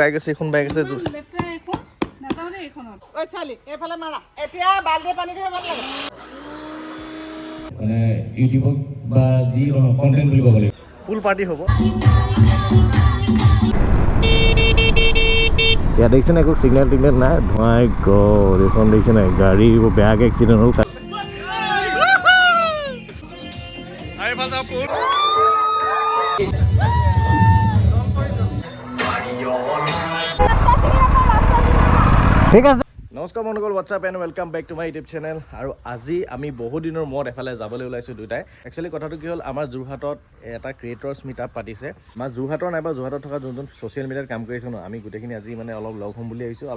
Bike আছে এখন bike আছে মানে ইউটিউবত বা যি কন্টেন্ট বুলি ক'ব লাগিব ফুল পাৰ্টি হ'ব ইয়াত দেখিছে নাই একো চিগনেল টিগনেল নাই ধোঁৱাই গ'ল এইখন দেখিছে নাই গাড়ী বেয়াকৈ এক্সিডেণ্ট হ'ল ঠিক আছে নমস্কাৰ বন্ধুসকল what's up and welcome back to my YouTube channel আৰু আজি আমি বহুত দিনৰ মূৰত এফালে যাবলৈ ওলাইছোঁ দুটাই একচুৱেলি কথাটো কি হ'ল আমাৰ যোৰহাটত এটা ক্ৰিয়েটৰ্ছ মিট আপ পাতিছে আমাৰ যোৰহাটৰ নাইবা যোৰহাটত থকা যোন ছ'চিয়েল মিডিয়াত কাম কৰিছে ন আমি গোটেইখিনি আজি মানে অলপ লগ হ'ম বুলি ভাবিছোঁ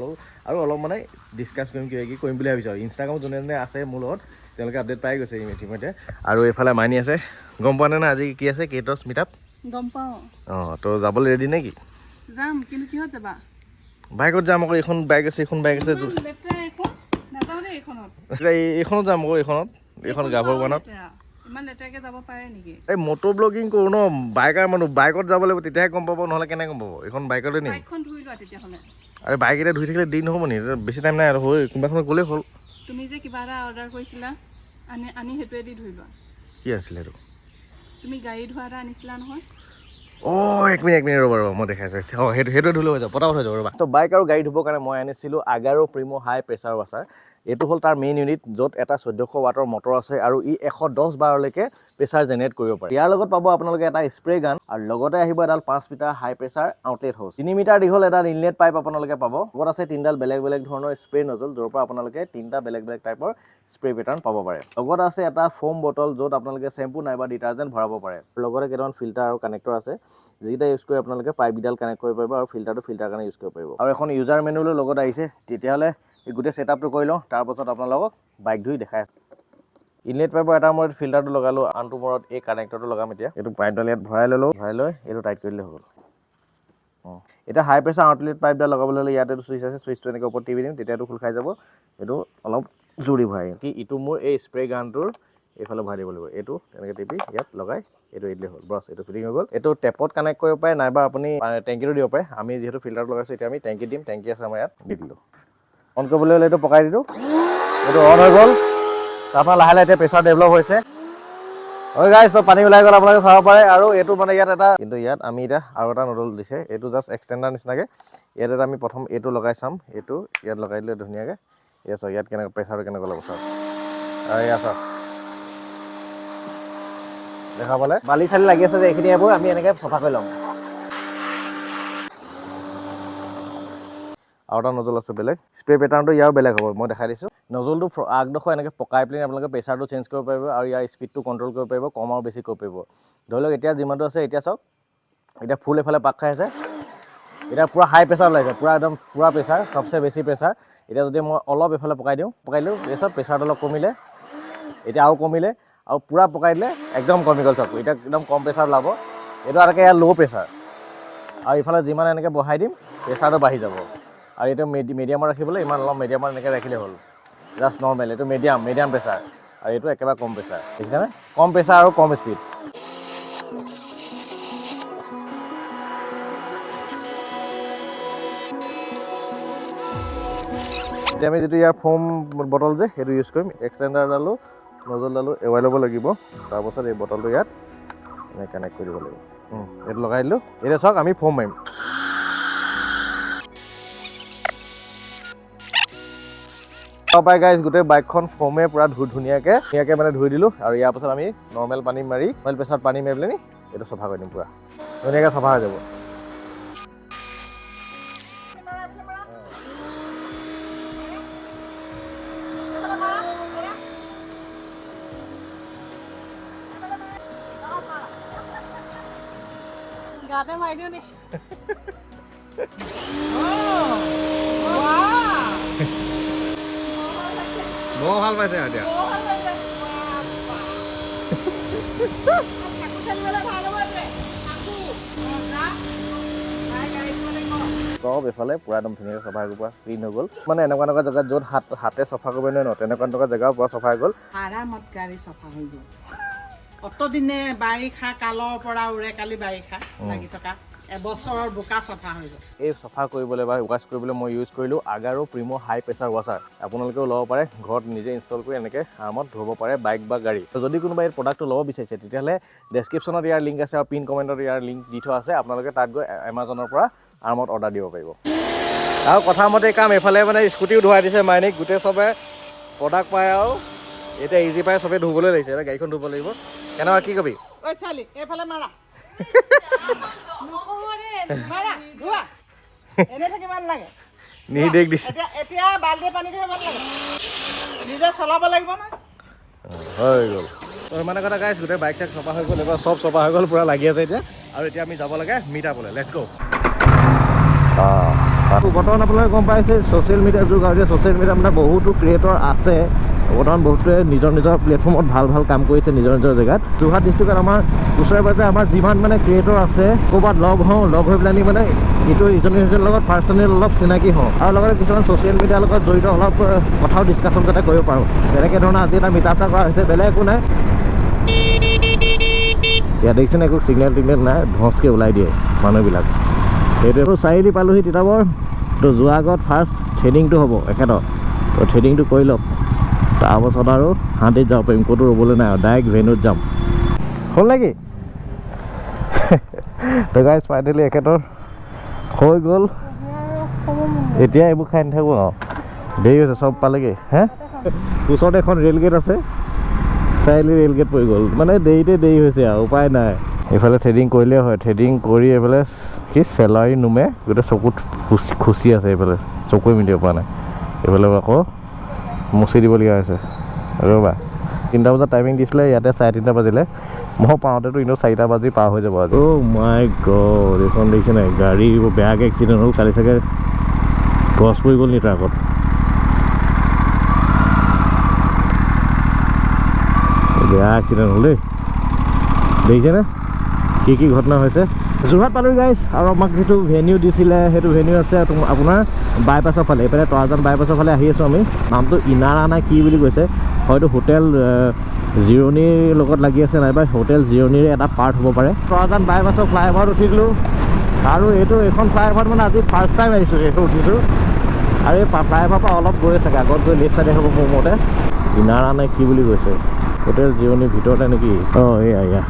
আৰু অলপ মানে ডিছকাছ কৰিম কিবা কি কৰিম বুলি ভাবিছোঁ ইনষ্টাগ্ৰামত যোনে যোনে আছে মোৰ লগত তেওঁলোকে আপডেট পাই গৈছে ইতিমধ্যে আৰু এইফালে মাইনী আছে গম পোৱা নাই আজি কি আছে ক্ৰিয়েটৰ্ছ মিট আপ গম পাওঁ অঁ তো যাবলৈ ৰেডি নে কি যাম কিন্তু কিহত যাবা বাইকত যাম আকৌ এইখন বাইক আছে এইখনত যাম আকৌ এইখন গাভৰুৱানত ইমান লেতেৰাকে যাব পাৰে নেকি এই মটৰ ব্লগিং কৰোঁ ন বাইকাৰ মানুহ বাইকত যাব লাগিব তেতিয়াহে গম পাব নহ'লে কেনেকৈ গম পাব এইখন বাইকতে নিম বাইকখন ধুই লোৱা তেতিয়াহ'লে আৰু বাইক এতিয়া ধুই থাকিলে দেৰি নহ'ব নেকি বেছি টাইম নাই আৰু হৈ কোনোবা সময় গ'লেই হ'ল তুমি যে কিবা এটা অৰ্ডাৰ কৰিছিলা আনি সেইটোৱে দি ধুই লোৱা কি আছিলে এইটো তুমি গাড়ী ধোৱা এটা আনিছিলা নহয় অঁ এক মিনিট ৰ'বা মই দেখাইছোঁ অঁ সেইটো ধুলে হৈ যাব পটাপট হৈ যাব ৰ'বা তো বাইক আৰু গাড়ী ধুবৰ কাৰণে মই আনিছিলোঁ আগাৰো প্ৰিমো হাই প্ৰেছাৰ ৱাছাৰ এইটো হ'ল তাৰ মেইন ইউনিট য'ত এটা 1400 ৱাটৰ মটৰ আছে আৰু ই 110 বাৰলৈকে প্ৰেছাৰ জেনেৰেট কৰিব পাৰে ইয়াৰ লগত পাব আপোনালোকে এটা স্প্ৰে গান আৰু লগতে আহিব এডাল 5 মিটাৰ হাই প্ৰেছাৰ আউটলেট হোজ 3 মিটাৰ দীঘল এডাল ইনলেট পাইপ আপোনালোকে পাব লগত আছে 3ডাল বেলেগ বেলেগ ধৰণৰ স্প্ৰে নজল য'ৰ পৰা আপোনালোকে 3টা বেলেগ বেলেগ টাইপৰ স্প্ৰে পেটাৰ্ণ পাব পাৰে লগত আছে এটা ফোম বটল য'ত আপোনালোকে চেম্পু নাইবা ডিটাৰজেণ্ট ভৰাব পাৰে লগতে কেইটামান ফিল্টাৰ আৰু কানেক্টৰ আছে যিটা ইউজ কৰি আপোনালোকে পাইপডাল কানেক্ট কৰিব পাৰিব আৰু ফিল্টাৰটো ফিল্টাৰ কাৰণে ইউজ কৰিব পাৰিব আৰু এখন ইউজাৰ মেনুৱেলো লগত আহিছে তেতিয়াহ'লে এই গোটেই ছেটআপটো কৰি লওঁ তাৰপাছত আপোনালোকক বাইক ধুই দেখাই আছোঁ ইনলেট পাইপৰ এটা মূৰত ফিল্টাৰটো লগালোঁ আনটো মূৰত এই কানেক্টৰটো লগাম এতিয়া এইটো পাইপডাল ইয়াত ভৰাই ল'লোঁ ভৰাই লৈ এইটো টাইট কৰি দিলে হৈ গ'ল অঁ এতিয়া হাই প্ৰেছাৰ আউটলেট পাইপডাল লগাবলৈ হ'লে ইয়াতে চুইচ আছে চুইচটো এনেকৈ ওপৰত টিপি দিম তেতিয়া এইটো খোল খাই যাব এইটো অলপ জোৰি ভৰাই দিম কি ইটো মোৰ এই স্প্ৰে গানটোৰ এইফালে ভৰাই দিব লাগিব এইটো তেনেকৈ টিপি ইয়াত লগাই এইটো এৰি দিলে হ'ল বছ এইটো ফিটিং হৈ গ'ল এইটো টেপত কানেক্ট কৰিব পাৰে নাইবা আপুনি টেংকিটো দিব পাৰে আমি যিহেতু ফিল্টাৰটো লগাইছোঁ এতিয়া আমি টেংকি দিম টেংকি আছে আমাৰ ইয়াত দি দিলোঁ অন কৰিবলৈ হ'লে এইটো পকাই দিলোঁ এইটো অন হৈ গ'ল তাৰপৰা লাহে লাহে এতিয়া প্ৰেছাৰ ডেভেলপ হৈছে হয় গাইছ চব পানী ওলাই গ'ল আপোনালোকে চাব পাৰে আৰু এইটো মানে ইয়াত এটা কিন্তু ইয়াত আমি এতিয়া আৰু এটা নডল দিছে এইটো জাষ্ট এক্সটেণ্ডাৰ নিচিনাকৈ ইয়াত এটা আমি প্ৰথম এইটো লগাই চাম এইটো ইয়াত লগাই দিলে ধুনীয়াকৈ ইয়াত চাওক ইয়াত কেনেকৈ প্ৰেছাৰটো কেনেকৈ ল'ব চাওক আৰু ইয়াত চাওক দেখা পালে বালি চালি লাগি আছে যে এইখিনি এইবোৰ আমি এনেকৈ চফা কৰি ল'ম আৰু এটা নজল আছে বেলেগ স্প্ৰে পেটাৰ্ণটো ইয়াৰ বেলেগ হ'ব মই দেখাই দিছোঁ নজলটো আগডোখৰ এনেকৈ পকাই পেলাই আপোনালোকে প্ৰেছাৰটো চেঞ্জ কৰিব পাৰিব আৰু ইয়াৰ স্পীডটো কণ্ট্ৰল কৰিব পাৰিব কম আৰু বেছি কৰিব পাৰিব ধৰি লওক এতিয়া যিমানটো আছে এতিয়া চাওক এতিয়া ফুল এফালে পাক খাই আছে এতিয়া পূৰা হাই প্ৰেছাৰ ওলাইছে পূৰা একদম পূৰা প্ৰেছাৰ চবচে বেছি প্ৰেছাৰ এতিয়া যদি মই অলপ এইফালে পকাই দিওঁ তাৰপিছত প্ৰেছাৰটো অলপ কমিলে এতিয়া আৰু কমিলে আৰু পূৰা পকাই দিলে একদম কমি গ'ল চাওক এতিয়া একদম কম প্ৰেছাৰ ওলাব এইটো আটাইকে ইয়াৰ ল' প্ৰেছাৰ আৰু ইফালে যিমান এনেকৈ বঢ়াই দিম প্ৰেছাৰটো বাঢ়ি যাব আৰু এইটো মিডিয়ামত ৰাখিবলৈ ইমান অলপ মিডিয়ামত এনেকৈ ৰাখিলে হ'ল জাষ্ট নৰ্মেল এইটো মিডিয়াম প্ৰেছাৰ আৰু এইটো একেবাৰে কম প্ৰেছাৰ দেখিছেনে কম প্ৰেছাৰ আৰু কম স্পীড এতিয়া আমি যিটো ইয়াৰ ফোম বটল যে সেইটো ইউজ কৰিম এক্সটেণ্ডাৰডালো নজলডালো এৱাই ল'ব লাগিব তাৰপাছত এই বটলটো ইয়াত এনেকৈ কানেক্ট কৰি দিব লাগিব এইটো লগাই দিলোঁ এতিয়া চাওক আমি ফোম মাৰিম পাই গাইজ গোটেই বাইকখন ফোমে পূৰা ধুনীয়াকৈ মানে ধুই দিলোঁ আৰু ইয়াৰ পাছত আমি নৰ্মেল পানী মাৰি নৰ্মেল প্ৰেছাৰত পানী মাৰি পেলাই এইটো চফা কৰি দিম পূৰা ধুনীয়াকৈ চফা হৈ যাব গাতে মাৰি দিওঁ নি মই ভাল পাইছে এতিয়া চব এইফালে পূৰা একদম ধুনীয়াকৈ চফা কৰিব পৰা ক্লিন হৈ গ'ল মানে এনেকুৱা জেগাত য'ত হাতে চফা কৰিব নোৱাৰে ন তেনেকুৱা জেগাও পূৰা চফা হৈ গ'ল আৰামত গাড়ী চফা হৈ গ'ল অতদিনে বাৰিষা কালৰ পৰা উৰে কালি বাৰিষা লাগি থকা এবছৰৰ বোকা চফা হৈ গ'ল। এই চফা কৰিবলৈ বা ৱাছ কৰিবলৈ মই ইউজ কৰিলোঁ আগাৰো প্ৰিমো হাই প্ৰেছাৰ ৱাছাৰ। আপোনালোকেও ল'ব পাৰে, ঘৰত নিজে ইনষ্টল কৰি এনেকৈ আৰামত ধুব পাৰে বাইক বা গাড়ী। যদি কোনোবা এই প্ৰডাক্টটো ল'ব বিচাৰিছে তেতিয়াহ'লে ডেছক্ৰিপশ্যনত ইয়াৰ লিংক আছে আৰু পিন কমেণ্টত ইয়াৰ লিংক দি থোৱা আছে। আপোনালোকে তাত গৈ এমাজনৰ পৰা আৰামত অৰ্ডাৰ দিব পাৰিব। আৰু কথা মতে কাম এইফালে মানে স্কুটিও ধুৱাই দিছে মাইনিক, গোটেই চবে প্ৰডাক্ট পায় আৰু এতিয়া ইজি পাই চবেই ধুবলৈ লাগিছে। এতিয়া গাড়ীখন ধুব লাগিব। কেনেকুৱা কি কবি? ঐ ছোৱালী এইফালে মাৰা মাৰা ধোৱা এনে থাকি ভাল লাগে। নিৰ্দেশ দিছে। এতিয়া বাল্টিয়ে পানী ধৰিব লাগে, নিজে চলাব লাগিব ন। হৈ গ'ল তো ইমানে কথা গাইছ। গোটেই বাইক চাইক চফা হৈ গ'ল, এবাৰ চব চফা হৈ গ'ল, পূৰা লাগি আছে এতিয়া। আৰু এতিয়া আমি যাব লাগে মিট আপলৈ। লেটছ গ'। বৰ্তমান আপোনালোকে গম পাইছে ছ'চিয়েল মিডিয়াৰ যুগ, আৰু ছ'চিয়েল মিডিয়াত মানে বহুতো ক্ৰিয়েটৰ আছে। বৰ্তমান বহুতে নিজৰ নিজৰ প্লেটফৰ্মত ভাল ভাল কাম কৰিছে নিজৰ নিজৰ জেগাত। যোৰহাট ডিষ্ট্ৰিক্টত আমাৰ ওচৰে পাজৰে আমাৰ যিমান মানে ক্ৰিয়েটৰ আছে, ক'ৰবাত লগ হওঁ, লগ হৈ পেলাই মানে ইটো ইজনে সিজনৰ লগত পাৰ্চনেল অলপ চিনাকি হওঁ, আৰু লগতে কিছুমান ছ'চিয়েল মিডিয়াৰ লগত জড়িত অলপ কথাও ডিছকাশ্যন যাতে কৰিব পাৰোঁ। তেনেকৈ ধৰণৰ আজি এটা মিট আপ এটা কৰা হৈছে। বেলেগ একো নাই, ইয়াত দেখিছেনে একো চিগনেল টিগনেল নাই, ধচকৈ ওলাই দিয়ে মানুহবিলাক। সেইটোৱে চাৰিআলি পালোহি তিতাবৰ। তো যোৱাৰ আগত ফাৰ্ষ্ট থ্ৰেডিংটো হ'ব এখেতৰ, তো থ্ৰেডিংটো কৰি লওক, তাৰপাছত আৰু হাতীত যাব পাৰিম, ক'তো ৰ'বলৈ নাই আৰু ডাইৰেক্ট ভেনুত যাম। হ'ল নেকি? তো গাইজ ফাইনেলি এখেতৰ হৈ গ'ল। এতিয়া এইবোৰ খাই নাথাকোঁ আৰু, দেৰি হৈছে, চব পালেগৈ। হে ওচৰতে এখন ৰে'ল গেট আছে, চাৰিআলি ৰে'ল গেট পৰি গ'ল, মানে দেৰিতে দেৰি হৈছে আৰু উপায় নাই। এইফালে থ্ৰেডিং কৰিলেই হয়, থ্ৰেডিং কৰি এইফালে কি চেলাৰী নুমে গোটেই চকুত খুচি আছে, এইফালে চকুৱে মিলিব পৰা নাই। এইফালে আকৌ মুচি দিবলগীয়া হৈছে। ৰ'বা 3টা বজাত টাইমিং দিছিলে, ইয়াতে 3:30 বাজিলে। মই পাওঁতেতো এনেও 4টা বাজি পাৰ হৈ যাব আজি। অ' মাই গড, এইখন দেখিছে নাই? গাড়ী বেয়াকৈ এক্সিডেণ্ট হ'ল কালি, চাগে গছ পৰি গ'ল নি ট্ৰাকত। বেয়া এক্সিডেণ্ট হ'ল দেই, দেখিছেনে কি কি ঘটনা হৈছে। যোৰহাট পালোহি গাইজ, আৰু আমাক যিটো ভেনিউ দিছিলে সেইটো ভেনিউ আছে আপোনাৰ বাইপাছৰ ফালে। এইফালে তৰাজান বাইপাছৰ ফালে আহি আছোঁ আমি। নামটো ইনাৰা নাই কি বুলি কৈছে, হয়তো হোটেল জিৰণিৰ লগত লাগি আছে, নাইবা হোটেল জিৰণিৰ এটা পাৰ্ট হ'ব পাৰে। তৰাজান বাইপাছৰ ফ্লাইঅভাৰত উঠি দিলোঁ, আৰু এইখন ফ্লাইঅভাৰত মানে আজি ফাৰ্ষ্ট টাইম আহিছোঁ, এইটো উঠিছোঁ। আৰু এই ফ্লাইঅভাৰৰ পৰা অলপ গৈ চাগে, আগত গৈ লেফ্ট চাইডে হ'ব মোৰ মতে। ইনাৰা নাই কি বুলি কৈছে, হোটেল জিৰণিৰ ভিতৰতে নেকি? অঁ এয়া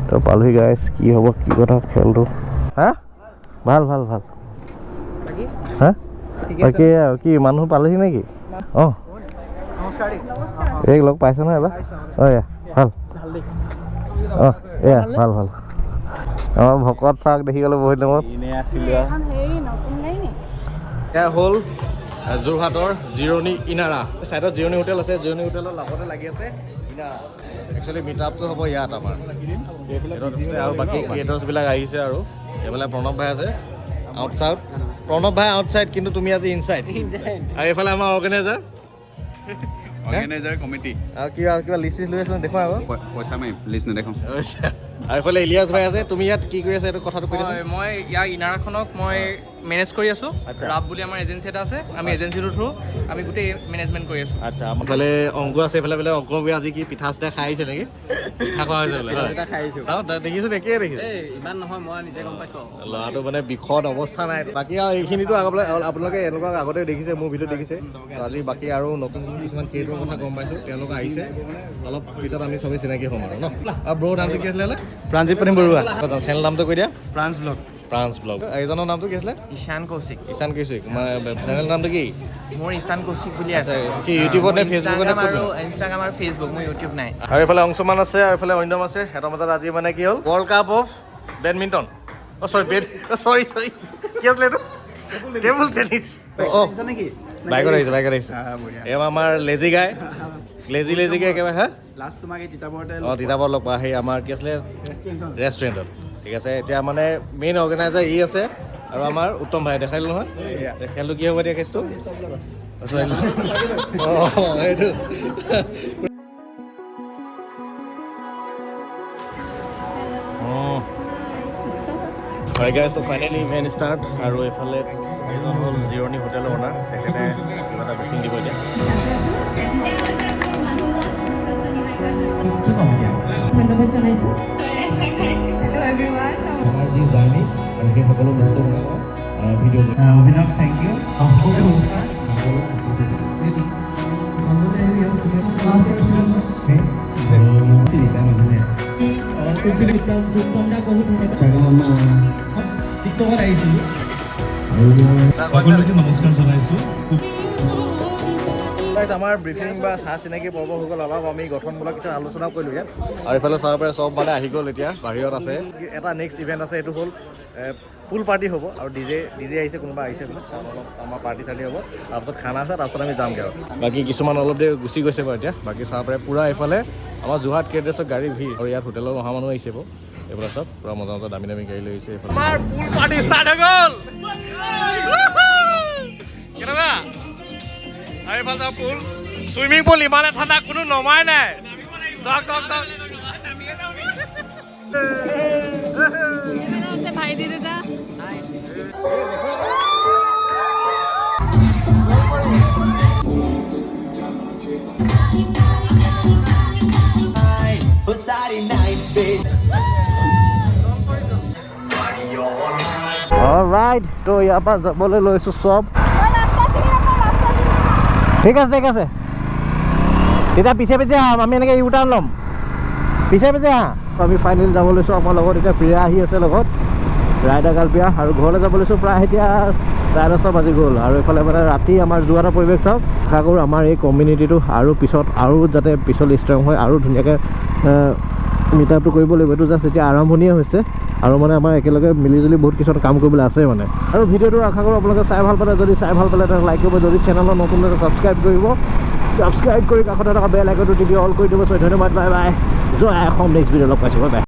তো পালোহি গাইজ। কি হ'ব কি কথা খেলটো? হা ভাল ভাল ভাল। হা বাকী কি মানুহ পালেহি নেকি? অঁ এই লগ পাইছে নহয় এবাৰ? অঁ এয়া ভাল। অঁ এয়া ভাল ভাল। আমাৰ ভকত চাওক দেখি গ'লে বহুত দিনত এয়া হ'ল যোৰহাটৰ জিৰণি ইনাৰা। ছাইডত জিৰণি হোটেল আছে, জিৰণি হোটেলৰ লগতে লাগি আছে ইনাৰা। একচুৱেলি মিট আপটো হ'ব ইয়াত আমাৰ, আৰু বাকী ক্ৰিয়েটৰ্ছবিলাক আহিছে। আৰু এইফালে প্ৰণৱ ভাই আছে আউটছাইড, প্ৰণৱ ভাই আউটছাইড, কিন্তু তুমি আজি ইনচাইড। আৰু এইফালে আমাৰ অৰ্গেনাইজাৰ কমিটি আৰু কিবা লিষ্ট লৈ আছিলে দেখুৱা আকৌ পইচা মাৰিম লিষ্ট নেদেখোঁ। আৰু এইফালে ইলিয়াছ ভাই আছে। তুমি ইয়াত কি কৰি আছা এইটো কথাটো কৈ দিয়া। মই ইয়াৰ ইনাৰাখনক মই মেনেজ কৰি আছোঁ। ৰাব বুলি আমাৰ এজেঞ্চি এটা আছে, আমি এজেঞ্চিটোৰ থ্ৰু আমি গোটেই মেনেজমেণ্ট কৰি আছোঁ। আচ্ছা, আমাৰ ফালে অংকুৰ আছে, এইফালে অংকুৰ আজি কি পিঠা চিঠা খাই আহিছে নেকি? পিঠা খোৱা হৈছে বোলে, দেখিছোঁ একেই দেখিছোঁ। ইমান নহয়, মই নিজে গম পাইছোঁ। ল'ৰাটো মানে বিষদ অৱস্থা নাই। বাকী আৰু এইখিনিতো আপোনালোকে এনেকুৱা আগতে দেখিছে, মোৰ ভিডিঅ' দেখিছে। আজি বাকী আৰু নতুন কিছুমান ক্ৰিয়েটৰৰ কথা গম পাইছোঁ, তেওঁলোক আহিছে। অলপ পিছত আমি চবেই চিনাকি হ'ম আৰু ন। আৰু ব্ৰৰ নামটো কি আছিলে? প্ৰাঞ্জিত প্ৰেম বৰুৱা, চেনেল নামটো কৈ দিয়া। প্ৰাঞ্জ ব্লগ। প্ৰাঞ্জ ব্লগ। এইজনৰ নামটো কি আছিলে? ঈশান কৌশিক। ঈশান কৌশিক। চেনেল নামটো কি? মোৰ ঈশান কৌশিক বুলি আছে। কি ইউটিউবত নে ফেচবুকত নে ক'ত? ইনষ্টাগ্ৰাম আৰু ফেচবুক, মোৰ ইউটিউব নাই। আৰু এইফালে অংশমান আছে, আৰু এইফালে অন্যম আছে। এটা মাজত আজি মানে কি হ'ল, ৱৰ্ল্ড কাপ অফ বেডমিণ্টন। চৰি কি আছিলে এইটো? Table tennis. বাইকত আহিছোঁ। এওঁ আমাৰ লেজি গাই, লেজিকে একেবাৰে। হা লাষ্ট তোমাক এই তিতাবৰতে তিতাবৰ লগ পোৱা, সেই আমাৰ কি আছিলে ৰেষ্টুৰেণ্টত। ঠিক আছে, এতিয়া মানে মেইন অৰ্গেনাইজাৰ ই আছে, আৰু আমাৰ উত্তম ভাই দেখাই দিলোঁ নহয়। খেলটো কি হ'ব এতিয়া কেছটো? এইটো হয় গাইজ, তো ফাইনেলি ইভেণ্ট ষ্টাৰ্ট। আৰু এইফালে এজন হ'ল জিৰণি হোটেলৰ অ'নাৰ, তেখেতে কিবা এটা বুকিং দিব এতিয়া। ধন্যবাদ জনাইছোঁ। আমাৰ যি জাৰ্ণি আৰু সেই সকলো বস্তু বনাব ভিডিঅ' অভিনৱ থেংক ইউ সকলোকে নমস্কাৰ জনাইছোঁ। আমাৰ ব্ৰিফিং বা চাহ চিনাকি পৰ্ব হৈ গ'ল, অলপ আমি গঠনমূলক কিছুমান আলোচনাও কৰিলোঁ ইয়াত। আৰু এইফালে চাব পাৰে চব মানে আহি গ'ল, এতিয়া বাহিৰত আছে। এটা নেক্সট ইভেণ্ট আছে, সেইটো হ'ল পুল পাৰ্টি হ'ব আৰু ডিজে আহিছে, কোনোবা আহিছে বোলে, অলপ আমাৰ পাৰ্টি চাৰ্টি হ'ব, তাৰপিছত খানা আছে, তাৰপিছত আমি যামগৈ আৰু বাকী কিছুমান অলপ দেৰি গুচি গৈছে বাৰু এতিয়া। বাকী চাব পাৰে পূৰা এইফালে আমাৰ যোৰহাট কেড্ৰেছৰ গাড়ী ভিৰ, আৰু ইয়াত হোটেলৰ অহা মানুহ আহিছে বাৰু। এইফালে চব পূৰা মজা মজা দামী দামী গাড়ী লৈ আহিছে। আমাৰ পুল পাৰ্টি ষ্টাৰ্ট হৈ গ'ল। কেনেকুৱা আৰু এইফালে পুল চুইমিং পুল, ইমানে ঠাণ্ডা, কোনো নমাই নাই। যাওক যাওক যাওক। ভাইটি দাদা অলৰাইট, তো ইয়াৰ পৰা যাবলৈ লৈছোঁ চব। ঠিক আছে ঠিক আছে, তেতিয়া পিছে পিছে আহাম, আমি এনেকৈ ইউ টাৰ্ণ ল'ম, পিছে পিছে আহা। আমি ফাইনেলি যাব লৈছোঁ। আমাৰ লগত এতিয়া প্ৰিয়া আহি আছে, লগত ৰাইডাৰ গাৰ্ল প্ৰিয়া। আৰু ঘৰলৈ যাব লৈছোঁ প্ৰায় এতিয়া 10:30 বাজি গ'ল। আৰু এইফালে মানে ৰাতি আমাৰ যোৰহাটৰ পৰিৱেশ চাওক। আশা কৰোঁ আমাৰ এই কমিউনিটিটো আৰু পিছত আৰু যাতে পিছলৈ ষ্ট্ৰং হয়, আৰু ধুনীয়াকৈ মিট আপটো কৰিব লাগিব। এইটো জাষ্ট এতিয়া আৰম্ভণিয়ে হৈছে, আৰু মানে আমাৰ একেলগে মিলিজুলি বহুত কিছুমান কাম কৰিবলৈ আছে মানে। আৰু ভিডিঅ'টো আশা কৰোঁ আপোনালোকে চাই ভাল পালে। যদি চাই ভাল পালে তেন্তে লাইক কৰিব, যদি চেনেলত নতুন হ'লে ছাবস্ক্ৰাইব কৰিব, ছাবস্ক্ৰাইব কৰি কাষতে থকা বেল আইকনটো টিপি অল কৰি দিব। ধন্যবাদ, বাই বাই, জয় অসম। নেক্সট ভিডিঅ' লগ পাইছোঁ, বাই বাই।